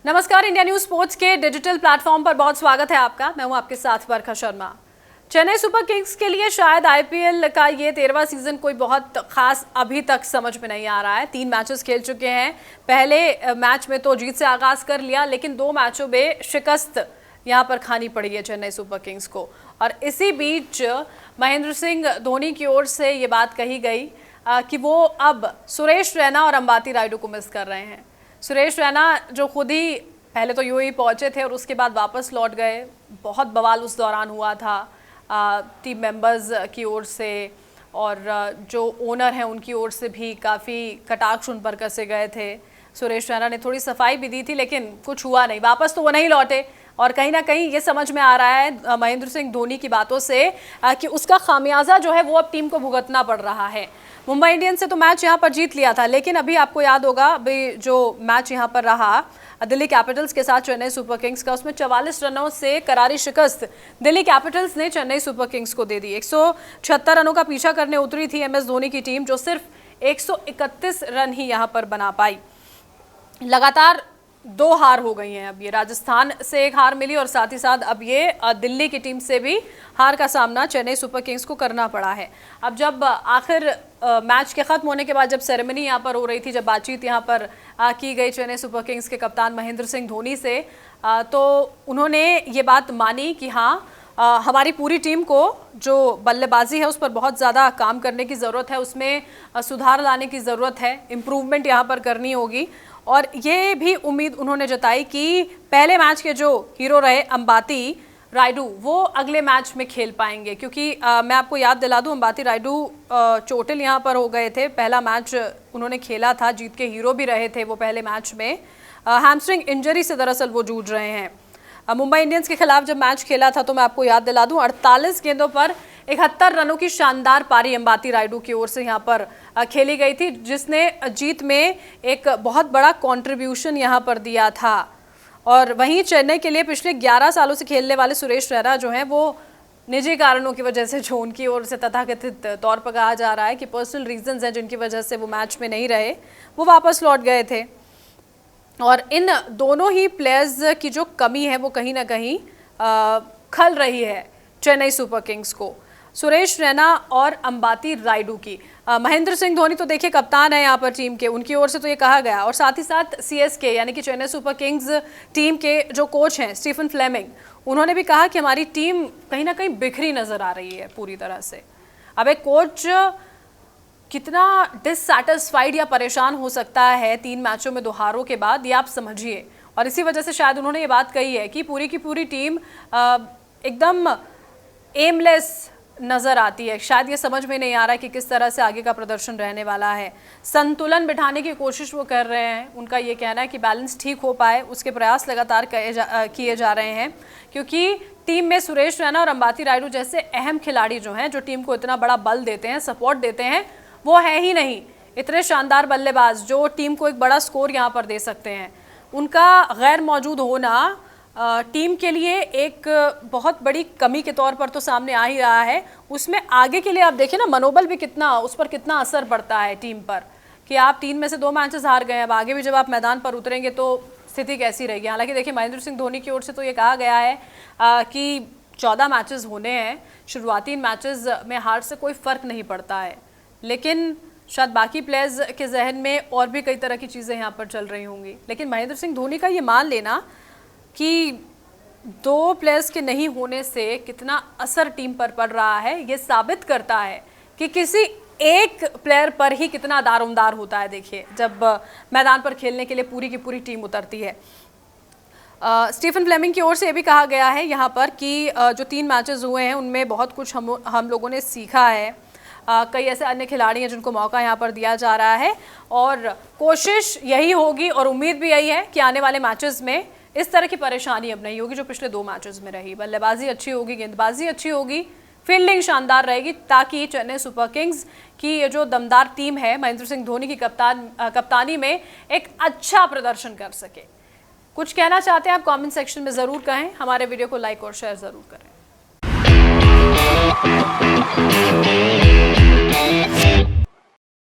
नमस्कार, India news sports के digital platform पर बहुत स्वागत है आपका। मैं हूं आपके साथ वर्षा शर्मा। चेन्नई सुपर किंग्स के लिए शायद आईपीएल का ये 13वां सीजन कोई बहुत खास अभी तक समझ में नहीं आ रहा है। 3 मैचेस खेल चुके हैं। पहले मैच में तो जीत से आगाज कर लिया, लेकिन 2 मैचों में शिकस्त यहाँ पर खानी पड़ी है चेन्नई सुपर किंग्स को। और इसी बीच महेंद्र सिंह धोनी की ओर से ये बात कही गई कि वो अब सुरेश रैना और अंबाती रायडू को मिस कर रहे हैं। सुरेश रैना जो खुद ही पहले तो यूएई पहुंचे थे और उसके बाद वापस लौट गए। बहुत बवाल उस दौरान हुआ था टीम मेंबर्स की ओर से, और जो ओनर हैं उनकी ओर से भी काफ़ी कटाक्ष उन पर कसे गए थे। सुरेश रैना ने थोड़ी सफाई भी दी थी, लेकिन कुछ हुआ नहीं, वापस तो वो नहीं लौटे। और कहीं ना कहीं ये समझ में आ रहा है महेंद्र सिंह धोनी की बातों से कि उसका खामियाजा जो है वो अब टीम को भुगतना पड़ रहा है। मुंबई इंडियंस से तो मैच यहाँ पर जीत लिया था, लेकिन अभी आपको याद होगा अभी जो मैच यहाँ पर रहा दिल्ली कैपिटल्स के साथ चेन्नई सुपर किंग्स का, उसमें 44 रनों से करारी शिकस्त दिल्ली कैपिटल्स ने चेन्नई सुपर किंग्स को दे दी। 176 रनों का पीछा करने उतरी थी एमएस धोनी की टीम, जो सिर्फ 131 रन ही यहाँ पर बना पाई। लगातार 2 हार हो गई हैं। अब ये राजस्थान से एक हार मिली और साथ ही साथ अब ये दिल्ली की टीम से भी हार का सामना चेन्नई सुपर किंग्स को करना पड़ा है। अब जब आखिर मैच के ख़त्म होने के बाद जब सेरेमनी यहाँ पर हो रही थी, जब बातचीत यहाँ पर की गई चेन्नई सुपर किंग्स के कप्तान महेंद्र सिंह धोनी से, तो उन्होंने ये बात मानी कि हाँ, हमारी पूरी टीम को जो बल्लेबाजी है उस पर बहुत ज़्यादा काम करने की ज़रूरत है, उसमें सुधार लाने की ज़रूरत है, इम्प्रूवमेंट यहाँ पर करनी होगी। और ये भी उम्मीद उन्होंने जताई कि पहले मैच के जो हीरो रहे अंबाती रायडू वो अगले मैच में खेल पाएंगे, क्योंकि मैं आपको याद दिला दूं अंबाती रायडू चोटिल यहाँ पर हो गए थे। पहला मैच उन्होंने खेला था, जीत के हीरो भी रहे थे वो पहले मैच में। हैमस्ट्रिंग इंजरी से दरअसल वो जूझ रहे हैं। मुंबई इंडियंस के खिलाफ जब मैच खेला था तो मैं आपको याद दिला दूं 48 गेंदों पर 71 रनों की शानदार पारी अंबाती रायडू की ओर से यहाँ पर खेली गई थी, जिसने जीत में एक बहुत बड़ा कंट्रीब्यूशन यहाँ पर दिया था। और वहीं चेन्नई के लिए पिछले 11 सालों से खेलने वाले सुरेश रैना जो हैं वो निजी कारणों की वजह से, जो उनकी ओर से तथाकथित तौर पर कहा जा रहा है कि पर्सनल रीजंस हैं जिनकी वजह से वो मैच में नहीं रहे, वो वापस लौट गए थे। और इन दोनों ही प्लेयर्स की जो कमी है वो कहीं ना कहीं खल रही है चेन्नई सुपर किंग्स को, सुरेश रैना और अंबाती रायडू की। महेंद्र सिंह धोनी तो देखिए कप्तान है यहाँ पर टीम के, उनकी ओर से तो ये कहा गया। और साथ ही साथ सीएसके यानी कि चेन्नई सुपर किंग्स टीम के जो कोच हैं स्टीफन फ्लेमिंग, उन्होंने भी कहा कि हमारी टीम कहीं ना कहीं बिखरी नज़र आ रही है पूरी तरह से। अब एक कोच कितना डिससैटिस्फाइड या परेशान हो सकता है 3 मैचों में 2 हारों के बाद, ये आप समझिए। और इसी वजह से शायद उन्होंने ये बात कही है कि पूरी की पूरी टीम एकदम एमलेस नज़र आती है। शायद ये समझ में नहीं आ रहा है कि किस तरह से आगे का प्रदर्शन रहने वाला है। संतुलन बिठाने की कोशिश वो कर रहे हैं। उनका ये कहना है कि बैलेंस ठीक हो पाए, उसके प्रयास लगातार किए जा रहे हैं, क्योंकि टीम में सुरेश रैना और अंबाती रायडू जैसे अहम खिलाड़ी जो हैं, जो टीम को इतना बड़ा बल देते हैं, सपोर्ट देते हैं, वो है ही नहीं। इतने शानदार बल्लेबाज जो टीम को एक बड़ा स्कोर यहाँ पर दे सकते हैं, उनका गैर मौजूद होना टीम के लिए एक बहुत बड़ी कमी के तौर पर तो सामने आ ही रहा है। उसमें आगे के लिए आप देखिए ना, मनोबल भी कितना, उस पर कितना असर पड़ता है टीम पर, कि आप 3 में से 2 मैचेस हार गए, अब आगे भी जब आप मैदान पर उतरेंगे तो स्थिति कैसी रहेगी। हालांकि देखिए महेंद्र सिंह धोनी की ओर से तो ये कहा गया है कि 14 मैचेस होने हैं, शुरुआती मैचेस में हार से कोई फ़र्क नहीं पड़ता है, लेकिन शायद बाकी प्लेयर्स के जहन में और भी कई तरह की चीज़ें यहाँ पर चल रही होंगी। लेकिन महेंद्र सिंह धोनी का ये मान लेना कि 2 प्लेयर्स के नहीं होने से कितना असर टीम पर पड़ रहा है, ये साबित करता है कि किसी एक प्लेयर पर ही कितना दारोमदार होता है। देखिए जब मैदान पर खेलने के लिए पूरी की पूरी टीम उतरती है। स्टीफन फ्लेमिंग की ओर से ये भी कहा गया है यहाँ पर कि जो 3 मैचेस हुए हैं उनमें बहुत कुछ हम लोगों ने सीखा है। कई ऐसे अन्य खिलाड़ी हैं जिनको मौका यहाँ पर दिया जा रहा है, और कोशिश यही होगी और उम्मीद भी यही है कि आने वाले मैचेस में इस तरह की परेशानी अब नहीं होगी जो पिछले 2 मैचेस में रही। बल्लेबाजी अच्छी होगी, गेंदबाजी अच्छी होगी, फील्डिंग शानदार रहेगी, ताकि चेन्नई सुपर किंग्स की ये जो दमदार टीम है महेंद्र सिंह धोनी की कप्तानी में एक अच्छा प्रदर्शन कर सके। कुछ कहना चाहते हैं आप कमेंट सेक्शन में ज़रूर कहें। हमारे वीडियो को लाइक और शेयर ज़रूर करें।